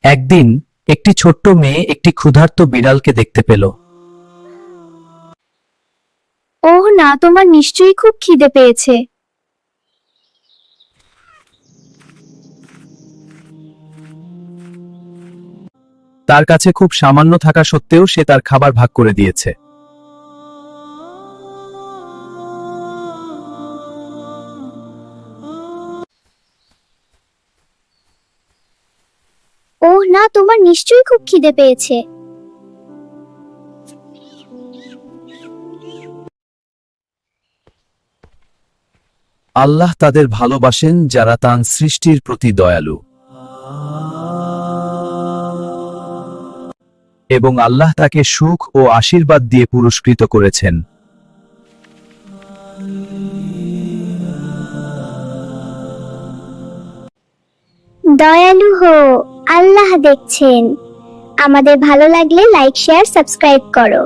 একদিন একটি ছোট্ট মেয়ে একটি ক্ষুধার্ত বিড়ালকে দেখতে পেল। ওহ না, তোমার নিশ্চয়ই খুব খিদে পেয়েছে। তার কাছে খুব সামান্য থাকা সত্ত্বেও সে তার খাবার ভাগ করে দিয়েছে। ওহ না, তোমার নিশ্চয়ই খুব খিদে পেয়েছে। আল্লাহ তাদের ভালোবাসেন যারা তাঁর সৃষ্টির প্রতি দয়ালু, এবং আল্লাহ তাকে সুখ ও আশীর্বাদ দিয়ে পুরস্কৃত করেছেন। দয়ালু হো, আল্লাহ দেখছেন। আমাদের ভালো লাগলে লাইক, শেয়ার, সাবস্ক্রাইব করো।